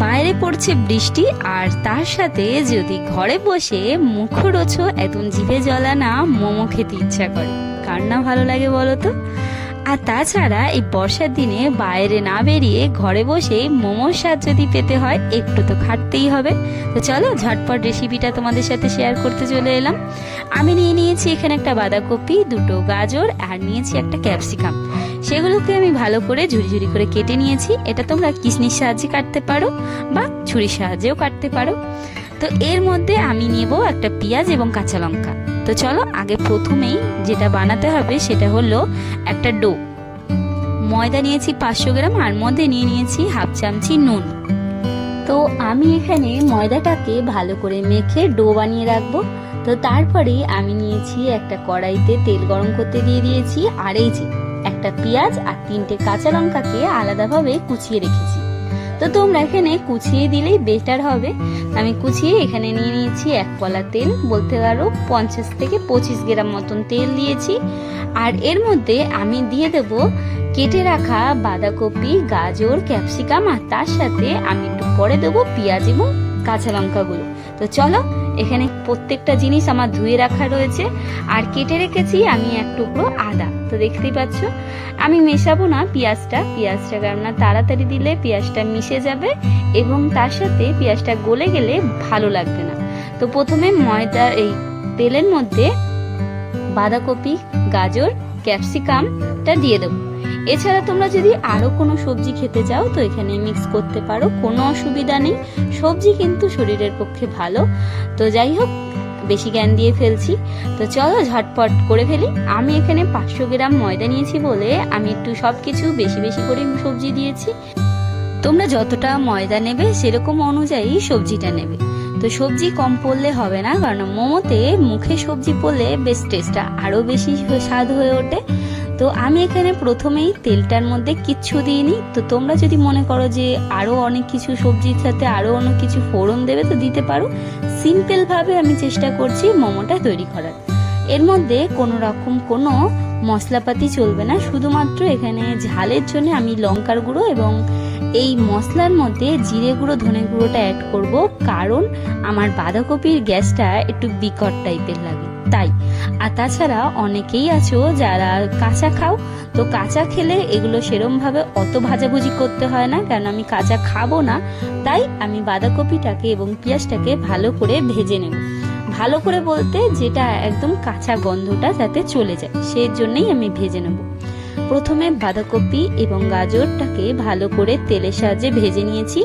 বাইরে পড়ছে বৃষ্টি, আর তার সাথে যদি ঘরে বসে মুখরোচো একদম জিভে জ্বলা না মোমো খেতে ইচ্ছা করে, কার না ভালো লাগে বলো তো। আর তাছাড়া এই বর্ষার দিনে বাইরে না বেরিয়ে ঘরে বসে মোমোর স্বাদ যদি পেতে হয় একটু তো খাটতেই হবে। তো চলো ঝটপট রেসিপিটা তোমাদের সাথে শেয়ার করতে চলে এলাম। আমি নিয়ে নিয়েছি এখানে একটা বাঁধাকপি, দুটো গাজর, আর নিয়েছি একটা ক্যাপসিকাম। সেগুলোকে আমি ভালো করে ঝুরি ঝুরি করে কেটে নিয়েছি। এটা তোমরা কিসনির সাহায্যে কাটতে পারো বা ছুরির সাহায্যেও কাটতে পারো। তো এর মধ্যে আমি নেব একটা পেঁয়াজ এবং কাঁচা লঙ্কা। তো চলো আগে প্রথমেই যেটা বানাতে হবে সেটা হলো একটা ডো। ময়দা নিয়েছি 500 গ্রাম, আর মধ্যে নিয়ে নিয়েছি হাফ চামচি নুন। তো আমি এখানে ময়দাটাকে ভালো করে মেখে ডো বানিয়ে রাখবো। তো তারপরে আমি নিয়েছি একটা কড়াইতে তেল গরম করতে দিয়ে দিয়েছি, আর এই যে একটা পেঁয়াজ আর 3টে কাঁচা লঙ্কাকে আলাদাভাবে কুচিয়ে রেখেছি। তো তোমরা এখানে কুচিয়ে দিলেই বেটার হবে। আমি কুচিয়ে এখানে নিয়ে নিয়েছি 1 পলা তেল, বলতে পারো 50 থেকে 25 গ্রাম মতন তেল দিয়েছি। আর এর মধ্যে আমি দিয়ে দেব কেটে রাখা বাঁধাকপি, গাজর, ক্যাপসিকাম, আর তার সাথে আমি একটু পরে দেবো পেঁয়াজ এবং কাঁচা লঙ্কাগুলো। তো চলো, এখানে প্রত্যেকটা জিনিস আমার ধুয়ে রাখা রয়েছে, আর কেটে রেখেছি আমি 1 টুকরো আদা। তো দেখতেই পাচ্ছ আমি মেশাবো না পেঁয়াজটা, কেননা তাড়াতাড়ি দিলে পেঁয়াজটা মিশে যাবে এবং তার সাথে পেঁয়াজটা গলে গেলে ভালো লাগবে না। তো প্রথমে ময়দা এই তেলের মধ্যে বাঁধাকপি, গাজর, ক্যাপসিকামটা দিয়ে দেবো। এছাড়া তোমরা যদি আরো কোনো সবজি খেতে চাও তো এখানে মিক্স করতে পারো, কোনো অসুবিধা নেই। সবজি কিন্তু শরীরের পক্ষে ভালো। তো যাই হোক, বেশি জ্ঞান দিয়ে ফেলছি। তো চলো ঝটপট করে ফেলি। আমি এখানে 500 গ্রাম ময়দা নিয়েছি বলে আমি একটু সবকিছু বেশি বেশি করে সবজি দিয়েছি। তোমরা যতটা ময়দা নেবে সেরকম অনুযায়ী সবজিটা নেবে। তো সবজি কম পড়লে হবে না, কারণ মোমোতে মুখে সবজি পড়লে বেশ টেস্টটা আরো বেশি স্বাদ হয়ে ওঠে। তো আমি এখানে প্রথমেই তেলটার মধ্যে কিচ্ছু দিইনি। তো তোমরা যদি মনে করো যে আরো অনেক কিছু সবজির সাথে আরো অনেক কিছু ফোড়ন দেবে তো দিতে পারো। সিম্পল ভাবে আমি চেষ্টা করছি মোমোটা তৈরি করার। এর মধ্যে কোনো রকম কোনো মশলাপাতি চলবে না, শুধুমাত্র এখানে ঝালের জন্য আমি লঙ্কার গুঁড়ো এবং এই মশলার মধ্যে জিরে গুঁড়ো, ধনে গুঁড়োটা অ্যাড করব, কারণ আমার বাঁধাকপির গ্যাসটা একটু বিকট টাইপের লাগে তাই। আর তাছাড়া অনেকেই আছো যারা কাঁচা খাও, তো কাঁচা খেলে এগুলো সেরম ভাবে অত ভাজাভুজি করতে হয় না, কারণ আমি কাঁচা খাবো না। তাই আমি বাঁধাকপিটাকে এবং পেঁয়াজটাকে ভালো করে ভেজে নেব। ভালো করে বলতে যেটা একদম কাঁচা গন্ধটা যাতে চলে যায়, সেই জন্যই আমি ভেজে নেব। প্রথমে বাঁধাকপি এবং গাজরটাকে ভালো করে তেলের সাহায্যে ভেজে নিয়েছি।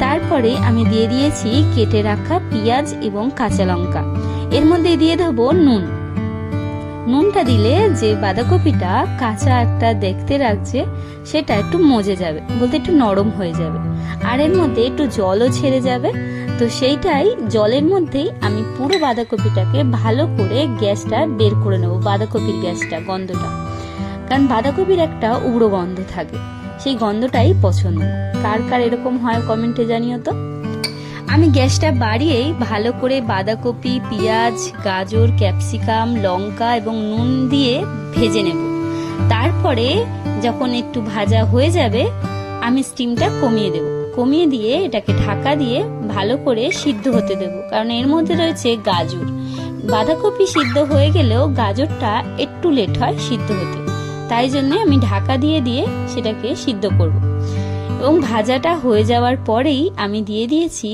তারপরে আমি দিয়ে দিয়েছি কেটে রাখা পেঁয়াজ এবং কাঁচা লঙ্কা। এর মধ্যে দিয়ে দেবো নুন। নুনটা দিলে যে বাঁধাকপিটা কাঁচা একটা দেখতে লাগছে সেটা একটু মজে যাবে, বলতে একটু নরম হয়ে যাবে, আর এর মধ্যে একটু জলও ছেড়ে যাবে। তো সেইটাই জলের মধ্যেই আমি পুরো বাঁধাকপিটাকে ভালো করে গ্যাসটা বের করে নেবো, বাঁধাকপির গ্যাসটা, গন্ধটা। কারণ বাঁধাকপির একটা উগ্র গন্ধ থাকে, সেই গন্ধটাই পছন্দ। কার কার এরকম হয় কমেন্টে জানিও তো। আমি গ্যাসটা বাড়িয়েই ভালো করে বাঁধাকপি, পেঁয়াজ, গাজর, ক্যাপসিকাম, লঙ্কা এবং নুন দিয়ে ভেজে নেব। তারপরে যখন একটু ভাজা হয়ে যাবে আমি স্টিমটা কমিয়ে দেব। কমিয়ে দিয়ে এটাকে ঢাকা দিয়ে ভালো করে সিদ্ধ হতে দেব, কারণ এর মধ্যে রয়েছে গাজর। বাঁধাকপি সিদ্ধ হয়ে গেলেও গাজরটা একটু লেট হয় সিদ্ধ হতে, তাই জন্য আমি ঢাকা দিয়ে দিয়ে সেটাকে সিদ্ধ করব। এবং ভাজাটা হয়ে যাওয়ার পরেই আমি দিয়ে দিয়েছি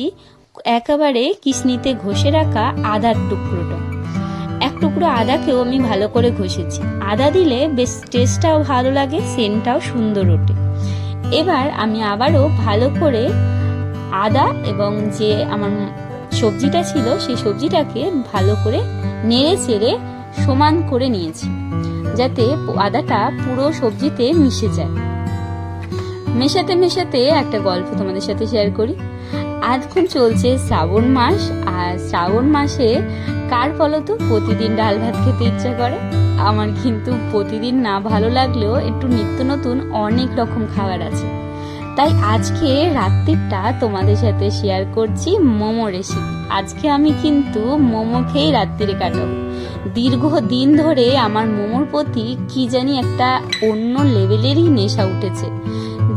একেবারে কিসনিতে ঘষে রাখা আদার টুকরোটা। 1 টুকরো আদাকেও আমি ভালো করে ঘষেছি। আদা দিলে বেশ টেস্টটাও ভালো লাগে, সেন্টটাও সুন্দর ওঠে। এবার আমি আবারও ভালো করে আদা এবং যে আমার সবজিটা ছিল সেই সবজিটাকে ভালো করে নেড়ে চেড়ে সমান করে নিয়েছি, যাতে আদাটা পুরো সবজিতে মিশে যায়। মেশাতে মেশাতে একটা গল্প তোমাদের সাথে শেয়ার করি। এখন চলছে শ্রাবণ মাস, আর শ্রাবণ মাসে কার বলো তো প্রতিদিন ডাল ভাত খেতে ইচ্ছা করে? আমার কিন্তু প্রতিদিন না ভালো লাগলেও একটু নিত্য নতুন অনেক রকম খাবার আছে। তাই আজকে রাত্রিটা তোমাদের সাথে শেয়ার করছি মোমো রেসিপি। আজকে আমি কিন্তু মোমো খেয়েই রাত্রিরে কাটাবো। দীর্ঘদিন ধরে আমার মোমোর প্রতি কি জানি একটা অন্য লেভেলেরই নেশা উঠেছে,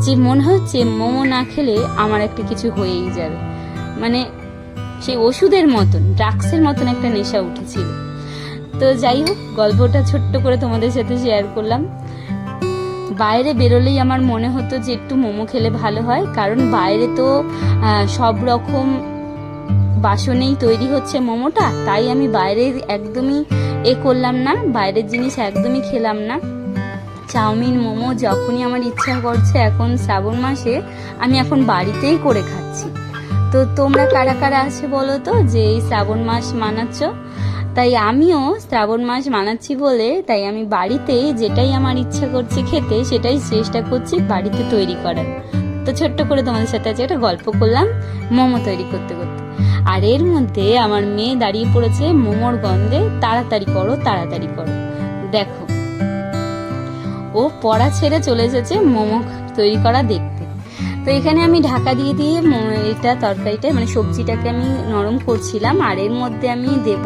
যে মনে হচ্ছে মোমো না খেলে আমার একটা কিছু হয়েই যাবে, মানে সেই ওষুধের মতন, ড্রাগসের মতন একটা নেশা উঠেছিল। তো যাই হোক, গল্পটা ছোট্ট করে তোমাদের সাথে শেয়ার করলাম। বাইরে বেরোলেই আমার মনে হতো যে একটু মোমো খেলে ভালো হয়, কারণ বাইরে তো সব রকম বাসনেই তৈরি হচ্ছে মোমোটা, তাই আমি বাইরে একদমই করলাম না, বাইরের জিনিস একদমই খেলাম না। চাউমিন মোমো যখনই আমার ইচ্ছা করছে এখন শ্রাবণ মাসে, আমি এখন বাড়িতেই করে খাচ্ছি। তো তোমরা কারা কারা আছে বলো তো যে এই শ্রাবণ মাস মানাচ্ছ? তাই আমিও শ্রাবণ মাস মানাচ্ছি বলে তাই আমি বাড়িতেই যেটাই আমার ইচ্ছা করছে খেতে সেটাই চেষ্টা করছি বাড়িতে তৈরি করার। তো ছোট্ট করে তোমাদের সাথে আজকে একটা গল্প করলাম মোমো তৈরি করতে করতে। আর এর মধ্যে আমার মেয়ে দাঁড়িয়ে পড়েছে মোমোর গন্ধে, তাড়াতাড়ি করো তাড়াতাড়ি করো। দেখো, ও পড়া ছেড়ে চলে এসেছে মোমো তৈরি করা দেখতে। তো এখানে আমি ঢাকা দিয়ে দিয়ে এটা তরকারিটা মানে সবজিটাকে আমি নরম করছিলাম। আর এর মধ্যে আমি দেব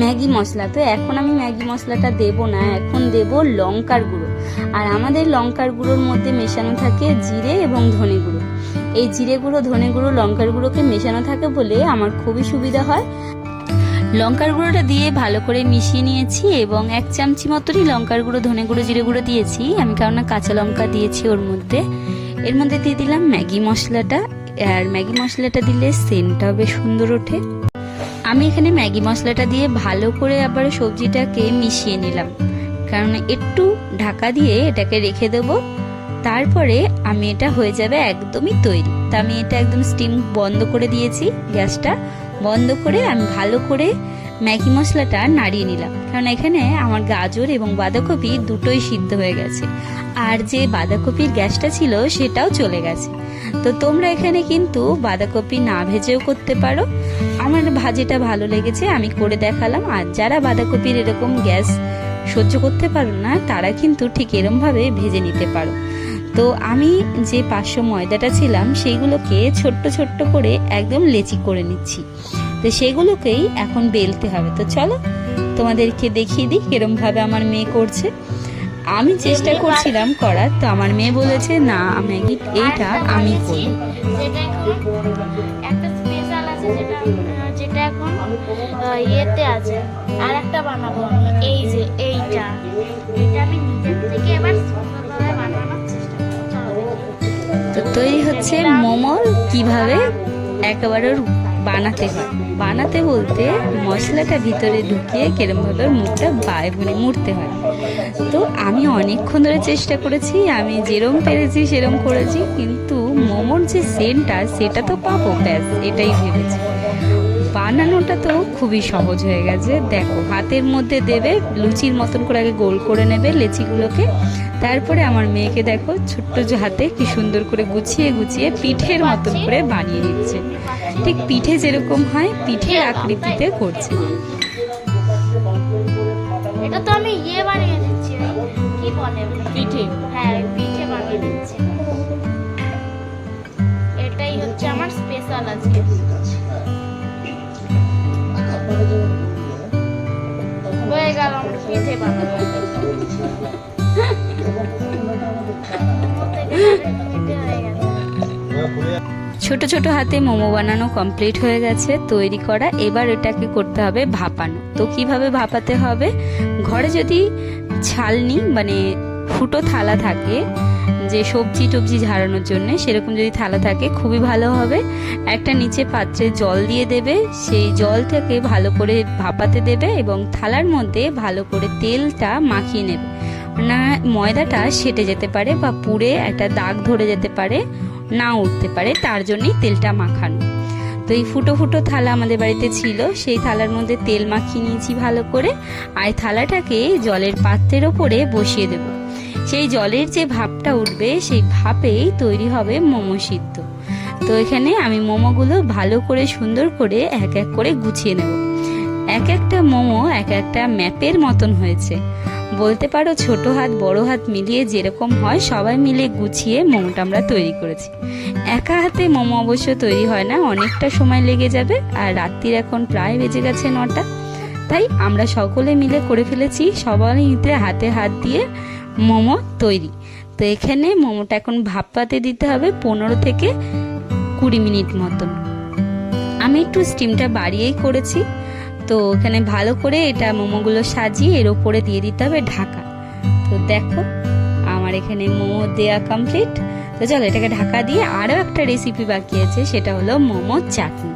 ম্যাগি মশলা। তো এখন আমি ম্যাগি মশলাটা দেব না, এখন দেব লঙ্কার গুঁড়ো। আর আমাদের লঙ্কার গুঁড়োর মধ্যে মেশানো থাকে জিরে এবং ধনে গুঁড়ো। এই জিরে গুঁড়ো, ধনে গুঁড়ো, লঙ্কার গুঁড়োকে মেশানো থাকে বলে আমার খুবই সুবিধা হয়। লঙ্কার গুঁড়োটা দিয়ে ভালো করে মিশিয়ে নিয়েছি এবং 1 চামচি মতনই লঙ্কার গুঁড়ো, ধনে গুঁড়ো, জিরে গুঁড়ো দিয়েছি আমি, কারণ কাঁচা লঙ্কা দিয়েছি ওর মধ্যে। এর মধ্যে দিয়ে দিলাম ম্যাগি মশলাটা। আর ম্যাগি মশলাটা দিলে সেন্টটা বেশ সুন্দর ওঠে। আমি এখানে ম্যাগি মশলাটা দিয়ে ভালো করে আবার সবজিটাকে মিশিয়ে নিলাম, কারণ একটু ঢাকা দিয়ে এটাকে রেখে দেবো। তারপরে আমি এটা হয়ে যাবে একদমই তৈরি। তা আমি এটা একদম স্টিম বন্ধ করে দিয়েছি, গ্যাসটা বন্ধ করে আমি ভালো করে ম্যাগি মশলাটা নাড়িয়ে নিলাম, কারণ এখানে আমার গাজর এবং বাঁধাকপি দুটোই সিদ্ধ হয়ে গেছে। আর যে বাঁধাকপির গ্যাসটা ছিল সেটাও চলে গেছে। তো তোমরা এখানে কিন্তু বাঁধাকপি না ভেজেও করতে পারো। আমার ভাজিটা ভালো লেগেছে, আমি করে দেখালাম। আর যারা বাঁধাকপির এরকম গ্যাস সহ্য করতে পারো না তারা কিন্তু ঠিক এরমভাবে ভেজে নিতে পারো। তো আমি যে 500 ময়দাটা ছিলাম সেইগুলোকে ছোট্ট ছোট্ট করে একদম লেচি করে নিচ্ছি। তো সেগুলোকেই এখন বেলতে হবে। তো চলো তোমাদেরকে দেখিয়ে দিই কিরমভাবে আমার মেয়ে করছে। আমি চেষ্টা করছিলাম করার, তো আমার মেয়ে বলেছে না ম্যাগি এইটা আমি করি। একটা স্পেশাল আছে যেটা এখন ইয়েতে আছে, আর একটা বানাবো আমি, এই যে এইটা আমি নিজের থেকে এবার সুন্দরভাবে বানানোর চেষ্টা করব। তো তৈরি হচ্ছে মোমো কিভাবে একেবারে বানাতে হয়। বানাতে বলতে মশলাটা ভিতরে ঢুকিয়ে কিরমভাবে মুখটা মানে মুড়তে হয়। তো আমি অনেকক্ষণ ধরে চেষ্টা করেছি, আমি যেরম পেরেছি সেরম করেছি, কিন্তু মোমোর যে সেন্টটা সেটা তো পাবো, ব্যাস এটাই ভেবেছি। বানানোটা তো খুবই সহজ হয়ে গেছে। দেখো, হাতের মধ্যে দেবে, লুচির মতন করে আগে গোল করে নেবে লেচিগুলোকে। তারপরে আমার মেয়েকে দেখো ছোট্ট যে হাতে কি সুন্দর করে গুছিয়ে গুছিয়ে পিঠের মতন করে বানিয়ে নিচ্ছে। ঠিক পিঠে যেরকম হয় পিঠের আকৃতিতে করছে। এটা তো আমি বানিয়ে দিচ্ছি, কি বলে পিঠে, হ্যাঁ পিঠে বানিয়ে দিচ্ছি। এটাই হচ্ছে আমার স্পেশাল আজকে। হয়ে গেল পিঠে বানানো। ছোট ছোট হাতে মোমো বানানো কমপ্লিট হয়ে গেছে, তৈরি করা। এবার এটাকে করতে হবে ভাপানো। তো কিভাবে ভাপাতে হবে, ঘরে যদি ছালনি মানে ফুটো থালা থাকে, যে সবজি টবজি ঝাড়ানোর জন্য সেরকম যদি থালা থাকে খুবই ভালো হবে। একটা নিচে পাত্রে জল দিয়ে দেবে, সেই জলটাকে ভালো করে ভাপাতে দেবে এবং থালার মধ্যে ভালো করে তেলটা মাখিয়ে নেবে, না ময়দাটা সেটে যেতে পারে বা পুড়ে একটা দাগ ধরে যেতে পারে, না উঠতে পারে, তার জন্যই তেলটা মাখানো। তো এই ফুটো ফুটো থালা আমাদের বাড়িতে ছিল, সেই থালার মধ্যে তেল মাখিয়ে নিয়েছি ভালো করে। আর থালাটাকে জলের পাত্রের ওপরে বসিয়ে দেব। সেই জলের যে ভাপটা উঠবে সেই ভাপেই তৈরি হবে মোমো সিদ্ধ। তো এখানে আমি মোমোগুলো ভালো করে সুন্দর করে এক এক করে গুছিয়ে নেব। এক একটা মোমো এক একটা ম্যাপের মতন হয়েছে, বলতে পারো ছোট হাত বড় হাত মিলিয়ে যেরকম হয় সবাই মিলে গুছিয়ে মোমোটা আমরা তৈরি করেছি। একা হাতে মোমো অবশ্য তৈরি হয় না, অনেকটা সময় লেগে যাবে। আর রাত্রির এখন প্রায় বেজে গেছে 9টা, তাই আমরা সকলে মিলে করে ফেলেছি, সবাই হাতে হাত দিয়ে মোমো তৈরি। তো এখানে মোমোটা এখন ভাপাতে দিতে হবে 15 থেকে 20 মিনিট মতন। আমি একটু স্টিমটা বাড়িয়েই করেছি। তো এখানে ভালো করে এটা মোমোগুলো সাজিয়ে এর ওপরে দিয়ে দিতে হবে ঢাকা। তো দেখো আমার এখানে মোমো দেয়া কমপ্লিট। তো চলো এটাকে ঢাকা দিয়ে আরও একটা রেসিপি বাকি আছে, সেটা হলো মোমো চাটনি।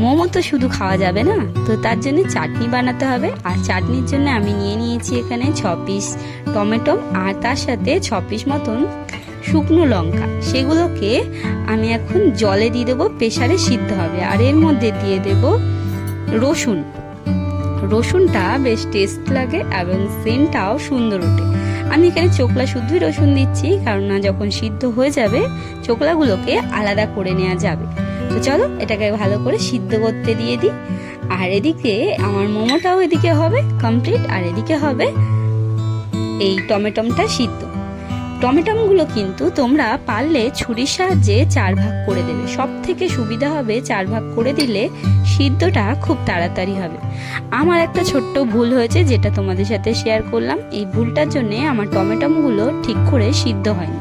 মোমো তো শুধু খাওয়া যাবে না, তো তার জন্য চাটনি বানাতে হবে। আর চাটনির জন্য আমি নিয়ে নিয়েছি এখানে 6 পিস টমেটো আর তার সাথে 6 পিস মতন শুকনো লঙ্কা। সেগুলোকে আমি এখন জলে দিয়ে দেবো, প্রেসারে সিদ্ধ হবে। আর এর মধ্যে দিয়ে দেব রসুন। রসুনটা বেশ টেস্ট লাগে এবং সেন্টটাও সুন্দর ওঠে। আমি এখানে চোকলা শুদ্ধই রসুন দিচ্ছি, কারণ না যখন সিদ্ধ হয়ে যাবে চোকলাগুলোকে আলাদা করে নেওয়া যাবে। তো চলো এটাকে ভালো করে সিদ্ধ করতে দিয়ে দিই। আর এদিকে আমার মোমোটাও এদিকে হবে কমপ্লিট, আর এদিকে হবে এই টমেটোটা সিদ্ধ। টমেটোগুলো কিন্তু তোমরা পারলে ছুরির সাহায্যে 4 ভাগ করে দেবে, সব থেকে সুবিধা হবে 4 ভাগ করে দিলে সিদ্ধটা খুব তাড়াতাড়ি হবে। আমার একটা ছোট্ট ভুল হয়েছে, যেটা তোমাদের সাথে শেয়ার করলাম। এই ভুলটার জন্য আমার টমেটোগুলো ঠিক করে সিদ্ধ হয়নি,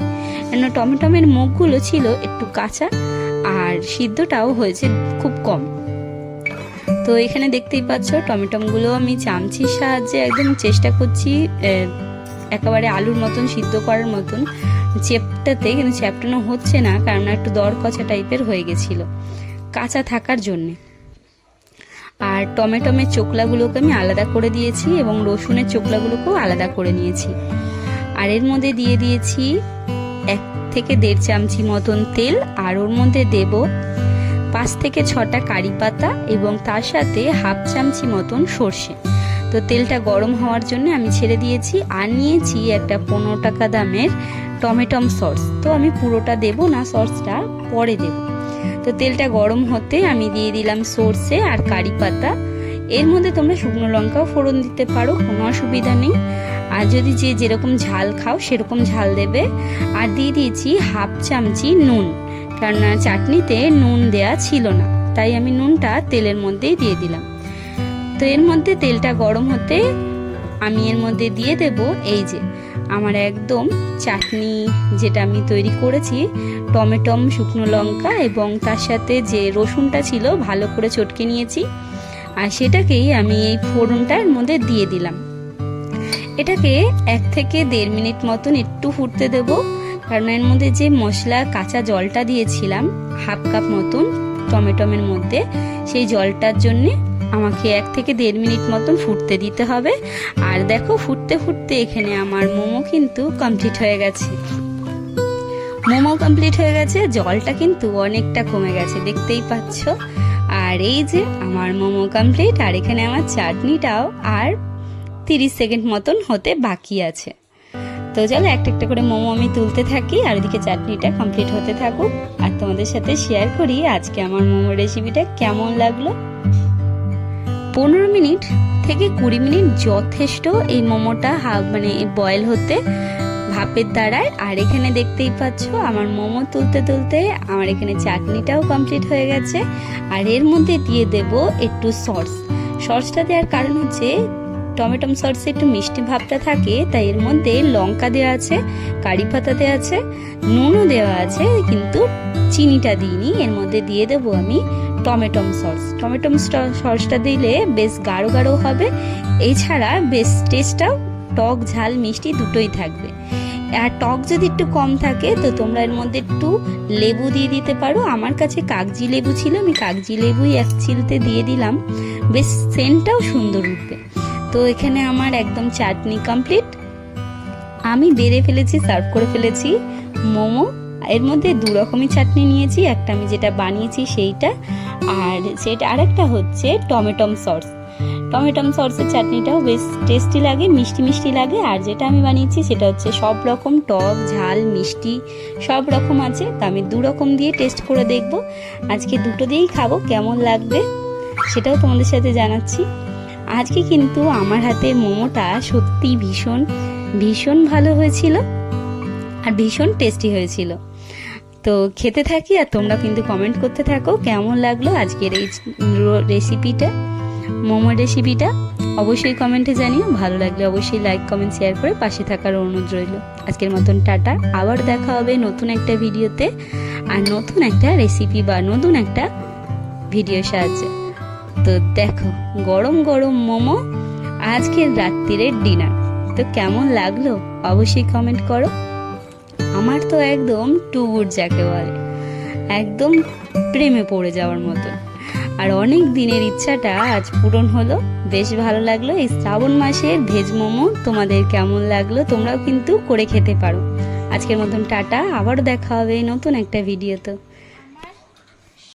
কেন টমেটোর মুখগুলো ছিল একটু কাঁচা আর সিদ্ধটাও হয়েছে খুব কম। তো এখানে দেখতেই পাচ্ছ টমেটোগুলো আমি চামচির সাহায্যে একদম চেষ্টা করছি একেবারে আলুর মতন সিদ্ধ করার মতন চেপটাতে, কিন্তু চ্যাপটানো হচ্ছে না, কারণ একটু দরকচা টাইপের হয়ে গেছিল কাঁচা থাকার জন্যে। আর টমেটোমের চোকলাগুলোকে আমি আলাদা করে দিয়েছি এবং রসুনের চোকলাগুলোকেও আলাদা করে নিয়েছি। আর এর মধ্যে দিয়ে দিয়েছি 1 থেকে 1.5 চামচি মতন তেল। আর ওর মধ্যে দেব 5 থেকে 6টা কারি পাতা এবং তার সাথে হাফ চামচি মতন সর্ষে। তো তেলটা গরম হওয়ার জন্য আমি ছেড়ে দিয়েছি। আর নিয়েছি একটা 15 টাকা দামের টমেটো সস। তো আমি পুরোটা দেব না, সসটা পরে দেব। তো তেলটা গরম হতে আমি দিয়ে দিলাম সর্ষে আর কারি পাতা। এর মধ্যে তোমরা শুকনো লঙ্কাও ফোড়ন দিতে পারো, কোনো অসুবিধা নেই। আর যদি যে যেরকম ঝাল খাও সেরকম ঝাল দেবে। আর দিয়ে দিয়েছি হাফ চামচি নুন, কারণ চাটনিতে নুন দেয়া ছিল না, তাই আমি নুনটা তেলের মধ্যেই দিয়ে দিলাম। তো এর মধ্যে তেলটা গরম হতে আমি এর মধ্যে দিয়ে দেব এই যে আমার একদম চাটনি যেটা আমি তৈরি করেছি, টমেটো, শুকনো লঙ্কা এবং তার সাথে যে রসুনটা ছিল ভালো করে চটকে নিয়েছি। আর সেটাকেই আমি এই ফোড়নটার মধ্যে দিয়ে দিলাম। এটাকে 1 থেকে 1.5 মিনিট মতন একটু ফুটতে দেব, কারণ এর মধ্যে যে মশলা কাঁচা জলটা দিয়েছিলাম হাফ কাপ মতন টমেটোমের মধ্যে, সেই জলটার জন্যে আমাকে 1 থেকে 1.5 মিনিট মতন ফুটতে দিতে হবে। আর দেখো ফুটতে ফুটতে এখানে আমার মোমো কিন্তু কমপ্লিট হয়ে গেছে। মোমো কমপ্লিট হয়ে গেছে, জলটা কিন্তু অনেকটা কমে গেছে, দেখতেই পাচ্ছ। আর এই যে আমার মোমো কমপ্লিট। আর এখানে আমার চাটনিটাও আর 30 সেকেন্ড মতন হতে বাকি আছে। তো চলো একটা একটা করে মোমো আমি তুলতে থাকি, আর ওদিকে চাটনিটা কমপ্লিট হতে থাকুক। আর তোমাদের সাথে শেয়ার করি আজকে আমার মোমো রেসিপিটা কেমন লাগলো। 15 মিনিট থেকে 20 মিনিট যথেষ্ট এই মোমোটা মানে বয়েল হতে ভাপের দ্বারায়। আর এখানে দেখতেই পাচ্ছ আমার মোমো তুলতে তুলতে আমার এখানে চাটনিটাও কমপ্লিট হয়ে গেছে। আর এর মধ্যে দিয়ে দেব একটু সসটা দেওয়ার কারণ হচ্ছে টমেটো সসে একটু মিষ্টি ভাবটা থাকে, তাই এর মধ্যে লঙ্কা দেওয়া আছে, কারি পাতা দেওয়া আছে, নুনও দেওয়া আছে, কিন্তু চিনিটা দিইনি। এর মধ্যে দিয়ে দেবো আমি টমেটো সসটা দিলে বেশ গাঢ় গাঢ় হবে। এছাড়া বেশ টেস্টটাও টক ঝাল মিষ্টি দুটোই থাকবে। আর টক যদি একটু কম থাকে তো তোমরা এর মধ্যে একটু লেবু দিয়ে দিতে পারো। আমার কাছে কাগজি লেবু ছিল, আমি কাগজি লেবুই 1 চিলতে দিয়ে দিলাম, বেশ সেন্টটাও সুন্দর উঠবে। তো এখানে আমার একদম চাটনি কমপ্লিট। আমি বেড়ে ফেলেছি, সার্ভ করে ফেলেছি মোমো। এর মধ্যে 2 রকমই চাটনি নিয়েছি, একটা আমি যেটা বানিয়েছি সেইটা, আর সেটা আরেকটা হচ্ছে টমেটো সসের চাটনিটাও বেশ টেস্টি লাগে, মিষ্টি মিষ্টি লাগে। আর যেটা আমি বানিয়েছি সেটা হচ্ছে সব রকম টক ঝাল মিষ্টি সব রকম আছে। তো আমি 2 রকম দিয়ে টেস্ট করে দেখব, আজকে দুটো দিয়েই খাবো, কেমন লাগবে সেটাও তোমাদের সাথে জানাচ্ছি। আজকে কিন্তু আমার হাতে মোমোটা সত্যি ভীষণ ভীষণ ভালো হয়েছিল আর ভীষণ টেস্টি হয়েছিল। তো খেতে থাকি আর তোমরা কিন্তু কমেন্ট করতে থাকো কেমন লাগলো আজকের এই রেসিপিটা, মোমো রেসিপিটা। অবশ্যই কমেন্টে জানিও। ভালো লাগলে অবশ্যই লাইক কমেন্ট শেয়ার করে পাশে থাকার অনুরোধ রইল। আজকের মতন টাটা, আবার দেখা হবে নতুন একটা ভিডিওতে আর নতুন একটা রেসিপি বা নতুন একটা ভিডিওর সাহায্যে। তো দেখো গরম গরম মোমো আজকের রাত্রিরের ডিনার। তো কেমন লাগলো অবশ্যই কমেন্ট করো। আমার তো একদম টুগুর যাকে বলে, একদম প্রেমে পড়ে যাওয়ার মতন। আর অনেক দিনের ইচ্ছাটা আজ পূরণ হলো। বেশ ভালো লাগলো। এই শ্রাবণ মাসের ভেজ মোমো তোমাদের কেমন লাগলো তোমরাও কিন্তু করে খেতে পারো। আজকের মতন টাটা, আবার দেখা হবে নতুন একটা ভিডিওতে।